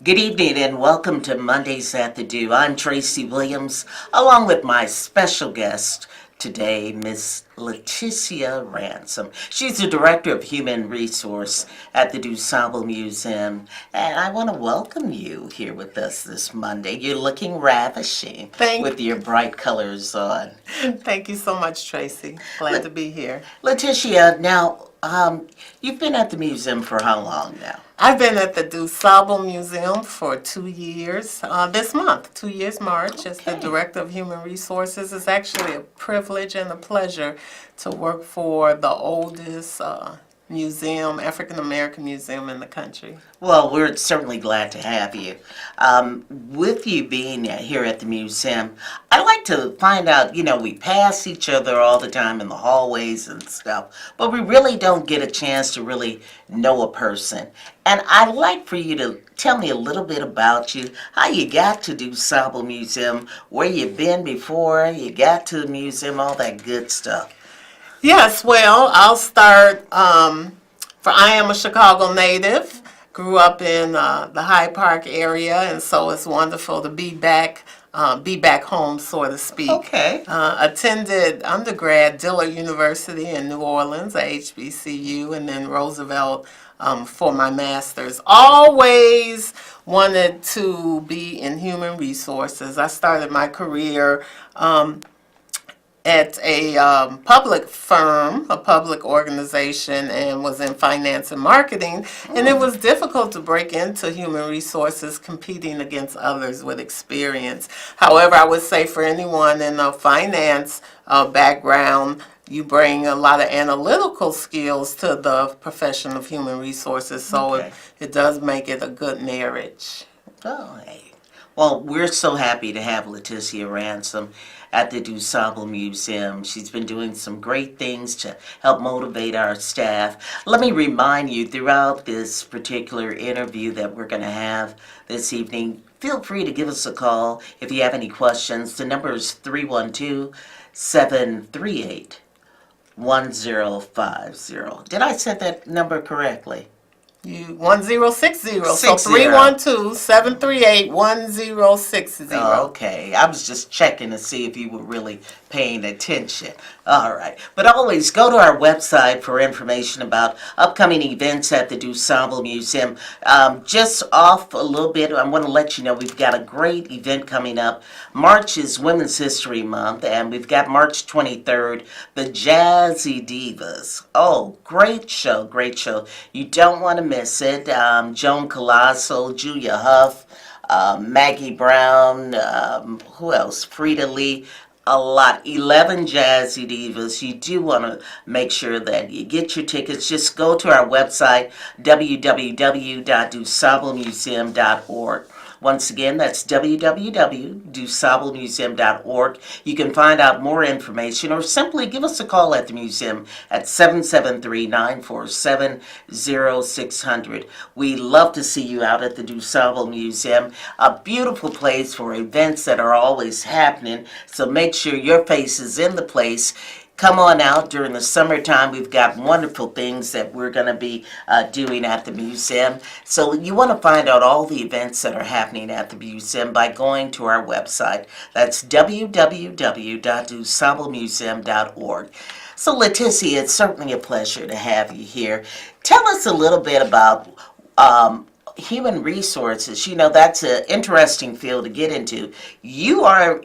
Good evening and welcome to Mondays at the Do. I'm Tracy Williams, along with my special guest today, Miss Leticia Ransom. She's the Director of Human Resource at the DuSable Museum, and I want to welcome you here with us this Monday. You're looking ravishing with your bright colors on. Thank you so much, Tracy. Glad to be here. Leticia, now, you've been at the museum for how long now? I've been at the DuSable Museum for 2 years this month, 2 years March, as the Director of Human Resources. It's actually a privilege and a pleasure to work for the oldest museum, African American museum in the country. Well, we're certainly glad to have you. With you being here at the museum, I'd like to find out, we pass each other all the time in the hallways and stuff, but we really don't get a chance to really know a person. And I'd like for you to tell me a little bit about you, how you got to DuSable Museum, where you've been before you got to the museum, all that good stuff. Yes, well, I'll start. For I am a Chicago native, grew up in the Hyde Park area, and so it's wonderful to be back home, so to speak. Okay. Attended undergrad Dillard University in New Orleans at HBCU, and then Roosevelt for my master's. Always wanted to be in human resources. I started my career at a public firm, a public organization, and was in finance and marketing. And it was difficult to break into human resources competing against others with experience. However, I would say for anyone in a finance background, you bring a lot of analytical skills to the profession of human resources, so it does make it a good marriage. Oh, hey. Well, we're so happy to have Leticia Ransom at the DuSable Museum. She's been doing some great things to help motivate our staff. Let me remind you, throughout this particular interview that we're going to have this evening, feel free to give us a call if you have any questions. The number is 312-738-1050. Did I set that number correctly? 1060. So 312-738-1060. Okay, I was just checking to see if you were really paying attention. All right, but always go to our website for information about upcoming events at the DuSable Museum. Just off a little bit, I want to let you know we've got a great event coming up. March is Women's History Month, and we've got March 23rd, the Jazzy Divas. Oh, great show, great show. You don't want to miss it. Joan Colasso, Julia Huff, Maggie Brown, who else? Frida Lee. A lot. 11 Jazzy Divas. You do want to make sure that you get your tickets. Just go to our website, www.dusablemuseum.org. Once again, that's www.dusablemuseum.org. You can find out more information or simply give us a call at the museum at 773-947-0600. We love to see you out at the DuSable Museum, a beautiful place for events that are always happening, so make sure your face is in the place. Come on out during the summertime. We've got wonderful things that we're going to be doing at the museum. So you want to find out all the events that are happening at the museum by going to our website. That's www.dusablemuseum.org. So Leticia, it's certainly a pleasure to have you here. Tell us a little bit about human resources. That's an interesting field to get into. You are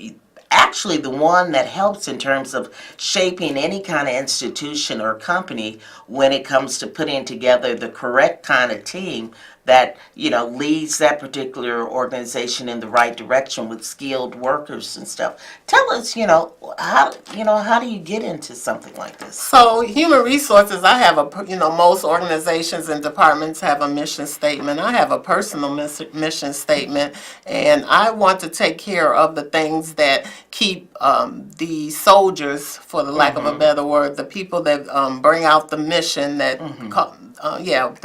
actually the one that helps in terms of shaping any kind of institution or company when it comes to putting together the correct kind of team that leads that particular organization in the right direction with skilled workers and stuff. Tell us, how do you get into something like this? So human resources, I have most organizations and departments have a mission statement. I have a personal mission statement, and I want to take care of the things that keep the soldiers, for the lack of a better word, the people that bring out the mission, that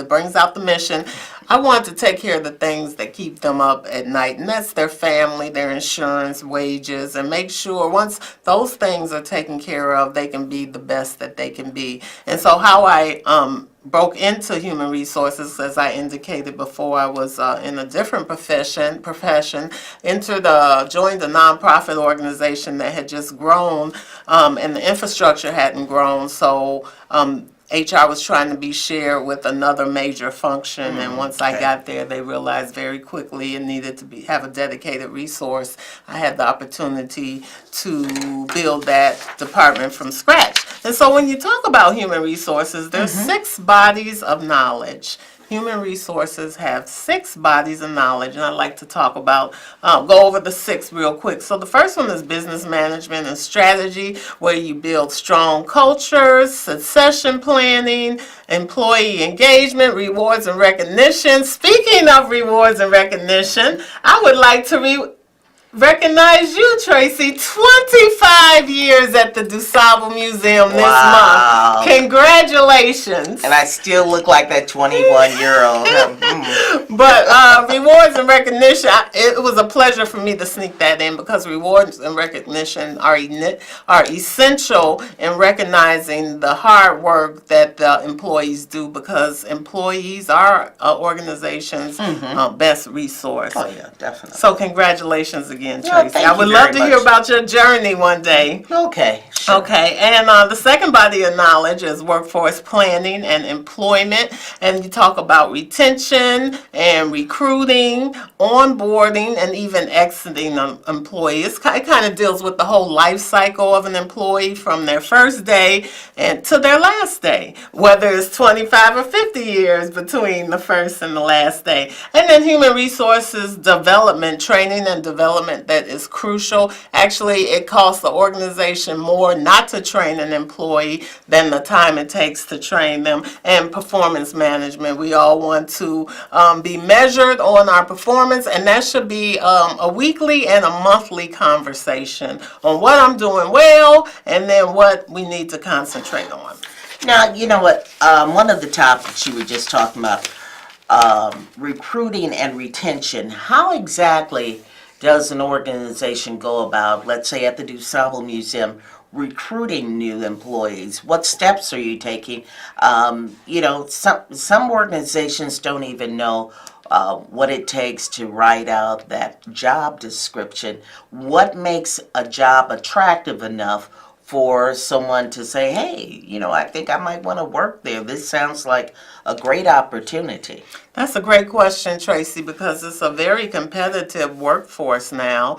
brings out the mission. I want to take care of the things that keep them up at night, and that's their family, their insurance, wages, and make sure once those things are taken care of, they can be the best that they can be. And so how I broke into human resources, as I indicated before. I was in a different profession, joined a nonprofit organization that had just grown, and the infrastructure hadn't grown. So HR was trying to be shared with another major function, and once I okay. got there, they realized very quickly it needed to have a dedicated resource. I had the opportunity to build that department from scratch. And so when you talk about human resources, there's 6 bodies of knowledge. Human resources have 6 bodies of knowledge, and I'd like to go over the 6 real quick. So the first one is business management and strategy, where you build strong cultures, succession planning, employee engagement, rewards and recognition. Speaking of rewards and recognition, I would like to recognize you, Tracy. 25 years at the DuSable Museum this Wow. month. Congratulations. And I still look like that 21-year-old. But rewards and recognition, it was a pleasure for me to sneak that in, because rewards and recognition are essential in recognizing the hard work that the employees do, because employees are organizations' best resource. Oh, yeah, definitely. So congratulations again, Yeah, Tracy. thank I would you love very to hear much. about your journey one day. Okay, sure. Okay, and the second body of knowledge is workforce planning and employment, and you talk about retention and recruiting, onboarding, and even exiting an employee. It kind of deals with the whole life cycle of an employee from their first day and to their last day, whether it's 25 or 50 years between the first and the last day. And then human resources development, training and development, that is crucial. Actually, it costs the organization more not to train an employee than the time it takes to train them. And performance management, we all want to be measured on our performance, and that should be a weekly and a monthly conversation on what I'm doing well and then what we need to concentrate on. Now, you know what? One of the topics you were just talking about, recruiting and retention. How exactly does an organization go about, let's say at the DuSable Museum, recruiting new employees? What steps are you taking? Some organizations don't even know what it takes to write out that job description. What makes a job attractive enough for someone to say, hey, I think I might want to work there. This sounds like a great opportunity. That's a great question, Tracy, because it's a very competitive workforce now.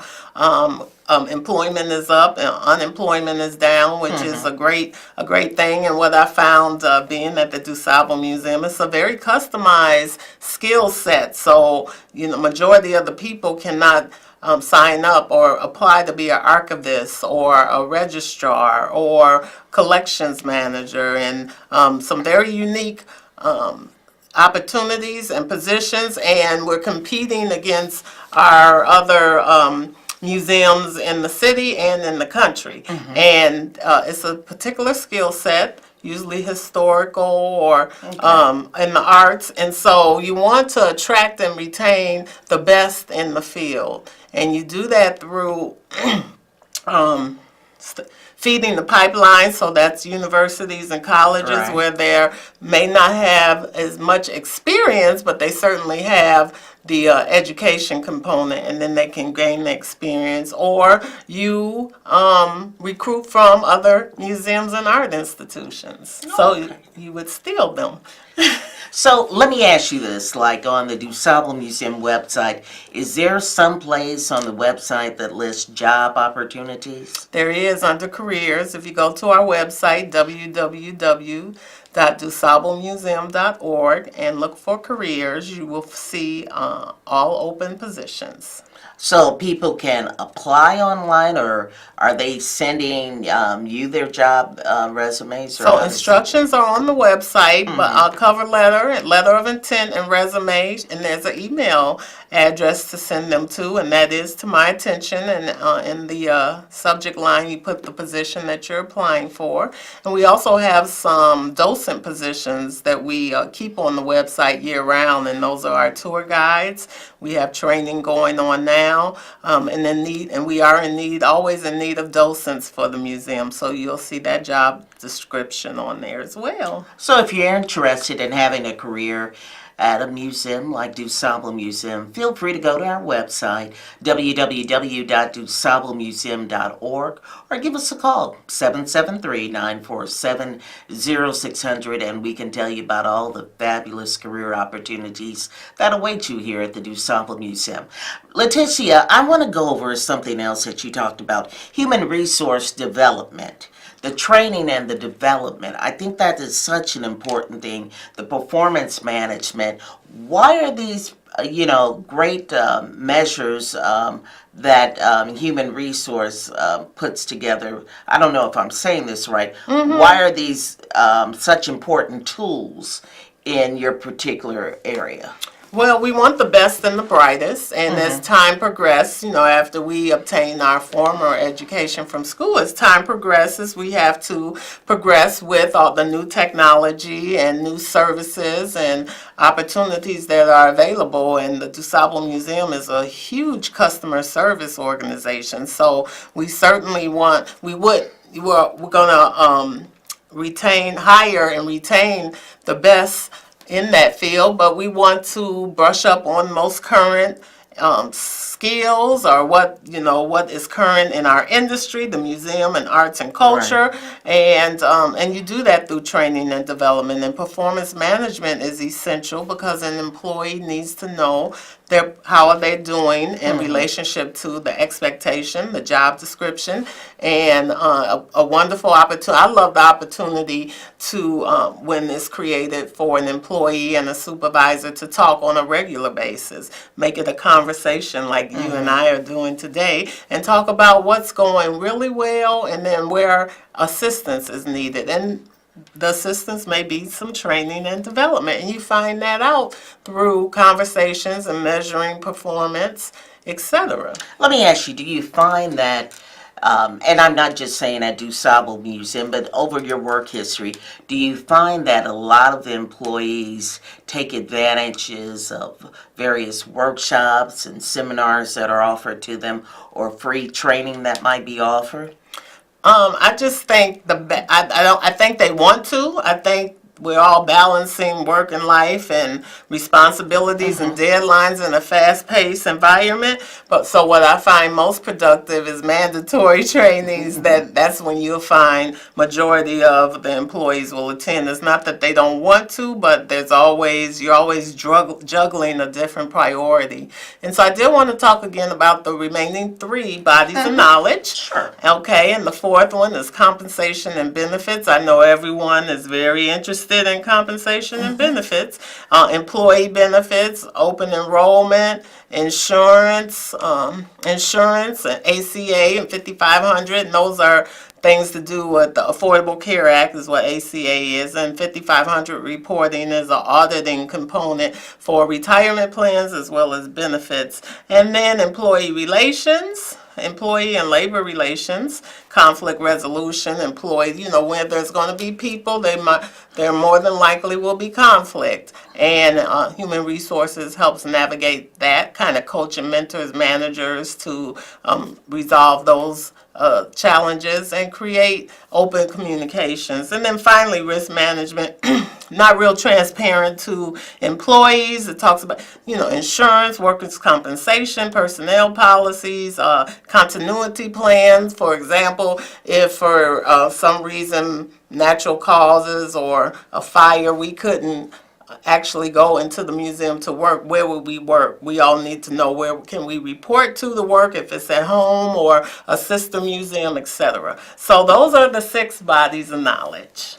Employment is up and unemployment is down, which is a great thing. And what I found being at the DuSable Museum, it's a very customized skill set. So, majority of the people cannot sign up or apply to be an archivist or a registrar or collections manager, and some very unique opportunities and positions, and we're competing against our other museums in the city and in the country. And it's a particular skill set, usually historical or in the arts, and so you want to attract and retain the best in the field, and you do that through feeding the pipeline. So that's universities and colleges, Right. where they may not have as much experience, but they certainly have the education component, and then they can gain the experience. Or you recruit from other museums and art institutions. So you would steal them. So let me ask you this, like on the DuSable Museum website, is there some place on the website that lists job opportunities? There is under careers. If you go to our website, www.dusablemuseum.org, and look for careers, you will see all open positions. So people can apply online, or are they sending you their job resumes? Or So instructions are on the website, but a cover letter of intent and resume, and there's an email address to send them to, and that is to my attention. And in the subject line, you put the position that you're applying for. And we also have some docent positions that we keep on the website year-round, and those are our tour guides. We have training going on now, and we are always in need of docents for the museum. So you'll see that job description on there as well. So if you're interested in having a career at a museum like DuSable Museum, feel free to go to our website, www.dusablemuseum.org, or give us a call, 773-947-0600, and we can tell you about all the fabulous career opportunities that await you here at the DuSable Museum. Leticia, I want to go over something else that you talked about, human resource development. The training and the development, I think that is such an important thing. The performance management. Why are these, great measures that human resource puts together? I don't know if I'm saying this right. Why are these such important tools in your particular area? Well, we want the best and the brightest, and as time progresses, after we obtain our formal education from school, as time progresses, we have to progress with all the new technology and new services and opportunities that are available. And the DuSable Museum is a huge customer service organization, so we certainly we're going to hire and retain the best in that field, but we want to brush up on most current skills, or what is current in our industry, the museum and arts and culture, right. And you do that through training and development. And performance management is essential because an employee needs to know how are they doing in relationship to the expectation, the job description, and a wonderful opportunity. I love the opportunity to, when it's created for an employee and a supervisor to talk on a regular basis, make it a conversation like you and I are doing today, and talk about what's going really well and then where assistance is needed. And the assistance may be some training and development, and you find that out through conversations and measuring performance, etc. Let me ask you, do you find that, and I'm not just saying at DuSable Museum, but over your work history, do you find that a lot of employees take advantages of various workshops and seminars that are offered to them, or free training that might be offered? I just think I think they want to. I think we're all balancing work and life and responsibilities and deadlines in a fast-paced environment. But so what I find most productive is mandatory trainings. That's when you'll find majority of the employees will attend. It's not that they don't want to, but you're always juggling a different priority. And so I did want to talk again about the remaining 3 bodies of knowledge. Sure. Okay, and the 4th one is compensation and benefits. I know everyone is very interested in compensation and benefits, employee benefits, open enrollment, insurance, and ACA and 5500, and those are things to do with the Affordable Care Act is what ACA is, and 5500 reporting is an auditing component for retirement plans as well as benefits. And then employee relations, employee and labor relations, conflict resolution, employee, where there's going to be people, there more than likely will be conflict. And human resources helps navigate that, kind of coach and mentors managers to resolve those challenges and create open communications. And then finally, risk management, not real transparent to employees. It talks about, insurance, workers' compensation, personnel policies, continuity plans. For example, if for some reason, natural causes or a fire, we couldn't actually go into the museum to work, where would we work? We all need to know where can we report to the work, if it's at home or a sister museum, etc. So those are the 6 bodies of knowledge.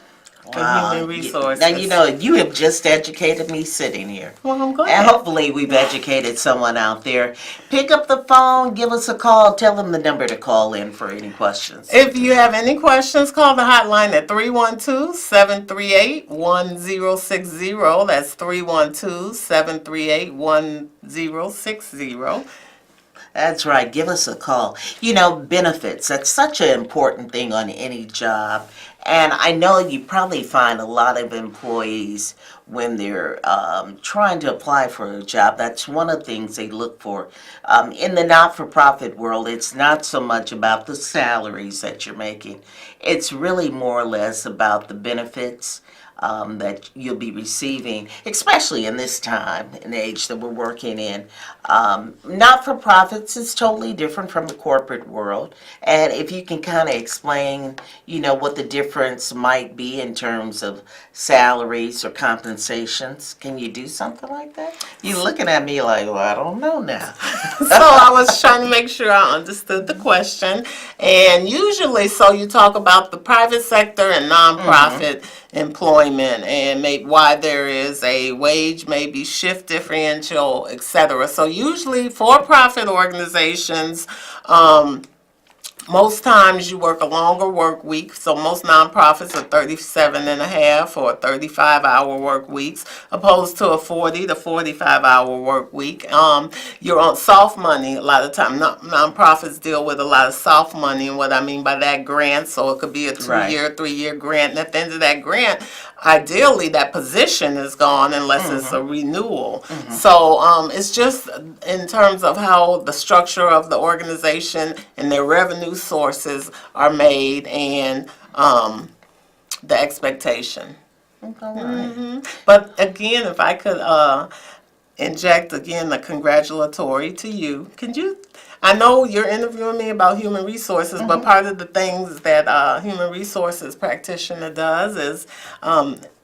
of human Now, you resources. know, you have just educated me sitting here. Well, I'm And glad. hopefully we've educated someone out there. Pick up the phone, give us a call, tell them the number to call in for any questions. If you have any questions, call the hotline at 312-738-1060. That's 312-738-1060. That's right. Give us a call. You know, benefits, that's such an important thing on any job. And I know you probably find a lot of employees when they're trying to apply for a job, that's one of the things they look for. In the not for profit world, it's not so much about the salaries that you're making, it's really more or less about the benefits that you'll be receiving, especially in this time and age that we're working in. Not for profits is totally different from the corporate world. And if you can kind of explain, you know, what the difference might be in terms of salaries or compensations, can you do something like that? You're looking at me like, well, I don't know now. So I was trying to make sure I understood the question. And usually, so you talk about the private sector and nonprofit employment and maybe why there is a wage, maybe shift differential, etc. So usually for-profit organizations, most times you work a longer work week, so most nonprofits are 37 and a half or 35-hour work weeks, opposed to a 40 to 45-hour work week. You're on soft money a lot of time. Nonprofits deal with a lot of soft money, and what I mean by that, grants. So it could be a 2-year, 3-year grant, and at the end of that grant, ideally that position is gone unless it's a renewal. So it's just in terms of how the structure of the organization and their revenue sources are made and the expectation. But again, if I could inject again a congratulatory to you. Could you, I know you're interviewing me about human resources, but part of the things that a human resources practitioner does is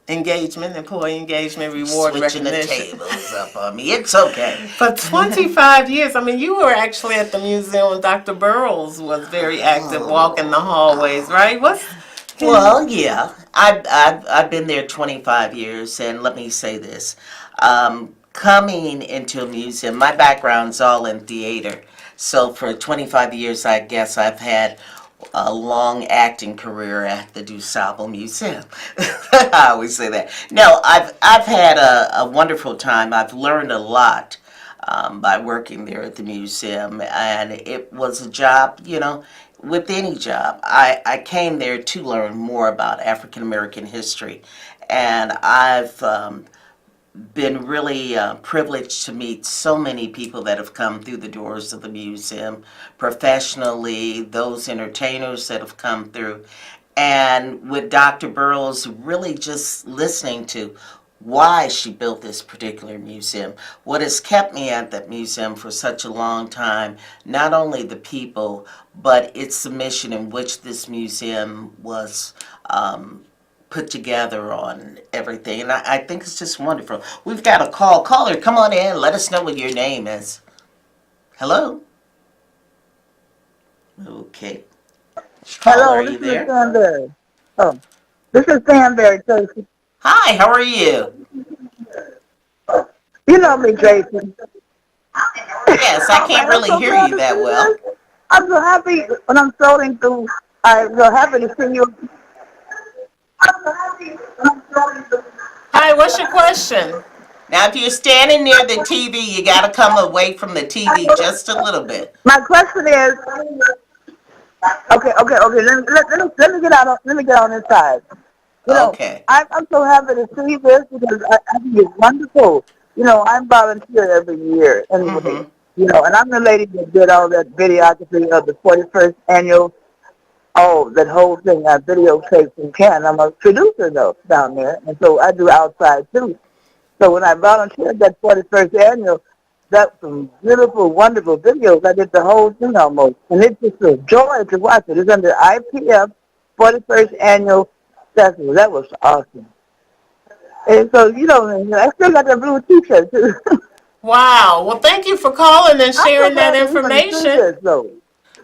engagement, employee engagement, reward Switching the recognition. tables up on me. It's okay. For 25 years, I mean, you were actually at the museum when Dr. Burroughs was very active walking the hallways, right? Well, yeah, I've been there 25 years, and let me say this. Coming into a museum, my background's all in theater. So for 25 years, I guess I've had a long acting career at the DuSable Museum. I always say that. No, I've had a wonderful time. I've learned a lot by working there at the museum, and it was a job, you know, with any job. I came there to learn more about African American history, and I've been really privileged to meet so many people that have come through the doors of the museum professionally, those entertainers that have come through. And with Dr. Burroughs, really just listening to why she built this particular museum. What has kept me at that museum for such a long time, not only the people, but it's the mission in which this museum was put together on everything. And I think it's just wonderful. We've got a call. Caller, come on in. Let us know what your name is. Hello? Okay. Caller, Hello, are this you is there? Sandberry. Oh, this is Sandberry, Tracy. Hi, how are you? You know me, Tracy. Yes, I can't I'm really so hear glad you to that see well. this. I'm so happy when I'm scrolling through. I'm so happy to see you. I'm so happy when I'm scrolling through. Hi, what's your question? Now, if you're standing near the TV, you got to come away from the TV just a little bit. My question is, okay. Let me get out. Let me get on this side. You know, Okay. I'm so happy to see this because I think it's wonderful. You know, I'm volunteer every year anyway. You know, and I'm the lady that did all that videography of the 41st annual, that whole thing, I videotaped in Canada. I'm a producer, though, down there, and so I do outside, too. So when I volunteered that 41st annual, that's some beautiful, wonderful videos. I did the whole thing almost, and it's just a joy to watch it. It's under IPF 41st Annual Festival. That was awesome. And so, you know, I still got that blue T-shirt, too. Wow. Well, thank you for calling and I'm so sharing that glad everybody sees information. this, though.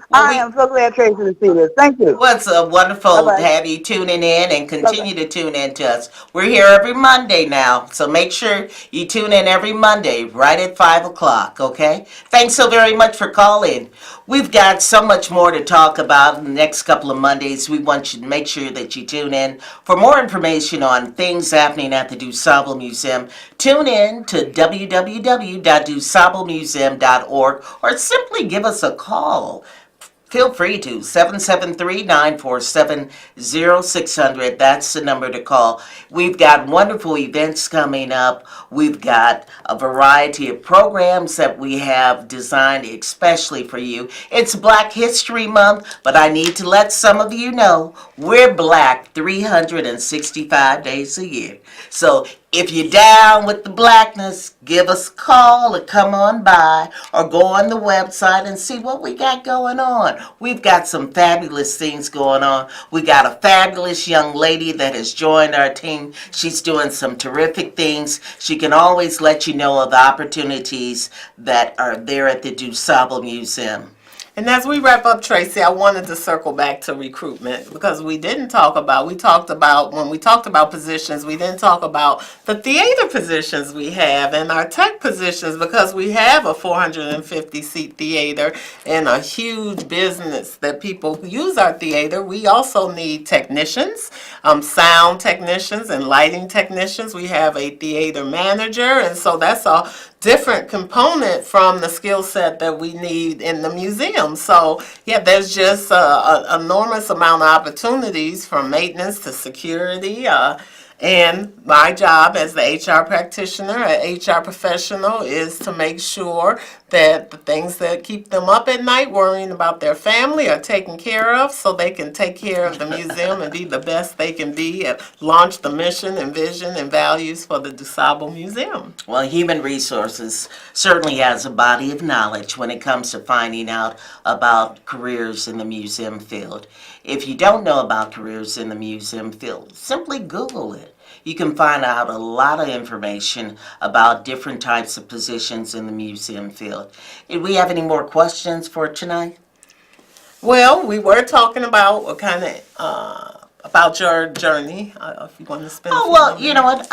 Well, I am so glad, Tracy, to see this. Thank you. well, it's wonderful to Bye-bye. have you tuning in and Bye-bye. continue to tune in to us. We're here every Monday now, so make sure you tune in every Monday right at 5 o'clock, okay? Thanks so very much for calling. We've got so much more to talk about in the next couple of Mondays. We want you to make sure that you tune in. For more information on things happening at the DuSable Museum, tune in to www.dusablemuseum.org or simply give us a call. Feel free to 773-947-0600. That's the number to call. We've got wonderful events coming up. We've got a variety of programs that we have designed especially for you. It's Black History Month, but I need to let some of you know we're black 365 days a year. So if you're down with the blackness, give us a call or come on by or go on the website and see what we got going on. We've got some fabulous things going on. We got a fabulous young lady that has joined our team. She's doing some terrific things. She can always let you know of the opportunities that are there at the DuSable Museum. And as we wrap up, Tracy, I wanted to circle back to recruitment because when we talked about positions, we didn't talk about the theater positions we have and our tech positions because we have a 450-seat theater and a huge business that people use our theater. We also need technicians, sound technicians and lighting technicians. We have a theater manager, and so that's a different component from the skill set that we need in the museum. So yeah, there's just an enormous amount of opportunities from maintenance to security. And my job as the HR practitioner, an HR professional, is to make sure that the things that keep them up at night worrying about their family are taken care of so they can take care of the museum and be the best they can be and launch the mission and vision and values for the DuSable Museum. Well, human resources certainly has a body of knowledge when it comes to finding out about careers in the museum field. If you don't know about careers in the museum field, simply Google it. You can find out a lot of information about different types of positions in the museum field. Did we have any more questions for tonight? Well, we were talking about about your journey. If you want to spend. Oh, well, you know what?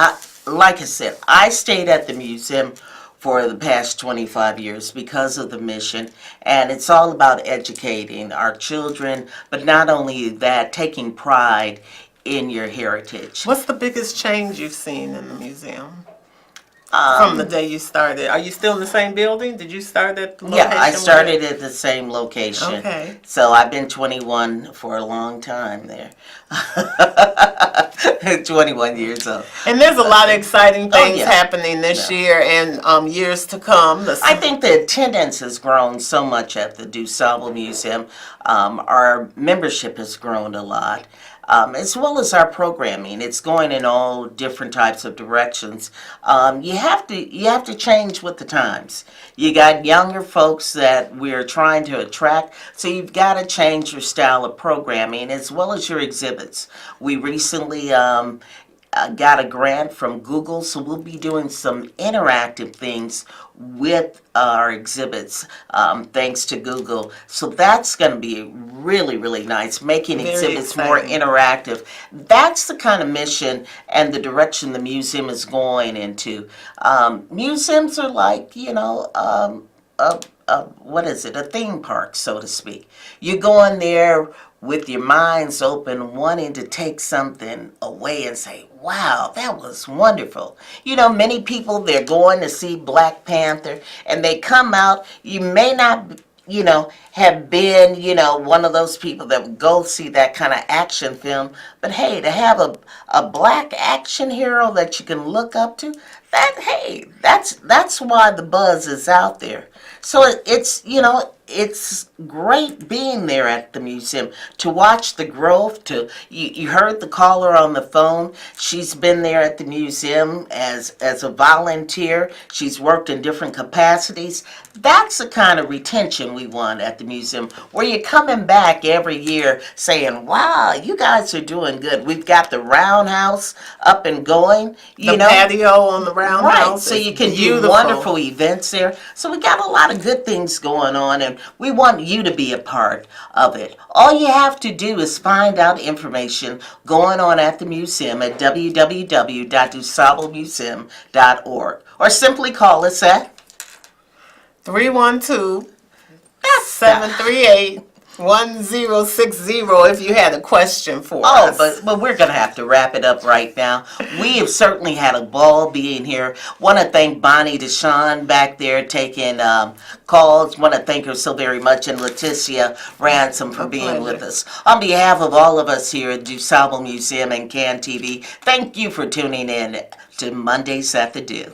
Like I said, I stayed at the museum for the past 25 years because of the mission, and it's all about educating our children, but not only that, taking pride in your heritage. What's the biggest change you've seen in the museum from the day you started? Are you still in the same building? Did you start at the location? Yeah, I started at the same location. Okay. So I've been 21 for a long time there. 21 years old. And there's a lot of exciting things yeah. happening this year and years to come. I think the attendance has grown so much at the DuSable Museum. Our membership has grown a lot. As well as our programming. It's going in all different types of directions. You have to change with the times. You got younger folks that we're trying to attract, so you've got to change your style of programming as well as your exhibits. We recently got a grant from Google, so we'll be doing some interactive things with our exhibits thanks to Google. So that's going to be really, really nice, making Very exhibits exciting. more interactive. That's the kind of mission and the direction the museum is going into. Museums are like, what is it, a theme park, so to speak. You go in there with your minds open, wanting to take something away and say, wow, that was wonderful. Many people, they're going to see Black Panther, and they come out, you may not, have been, one of those people that would go see that kind of action film, but hey, to have a black action hero that you can look up to, that's why the buzz is out there. So it's great being there at the museum to watch the growth. You heard the caller on the phone. She's been there at the museum as a volunteer. She's worked in different capacities. That's the kind of retention we want at the the museum, where you're coming back every year saying, wow, you guys are doing good. We've got the roundhouse up and going, The patio on the roundhouse. Right, so is you can beautiful. do wonderful events there. So we got a lot of good things going on, and we want you to be a part of it. All you have to do is find out information going on at the museum at www.dusablemuseum.org, or simply call us at 312-738-1060 if you had a question for us. But we're going to have to wrap it up right now. We have certainly had a ball being here. Want to thank Bonnie DeShawn back there taking calls. Want to thank her so very much, and Leticia Ransom for being with us. On behalf of all of us here at DuSable Museum and CAN TV, thank you for tuning in to Mondays at the Do.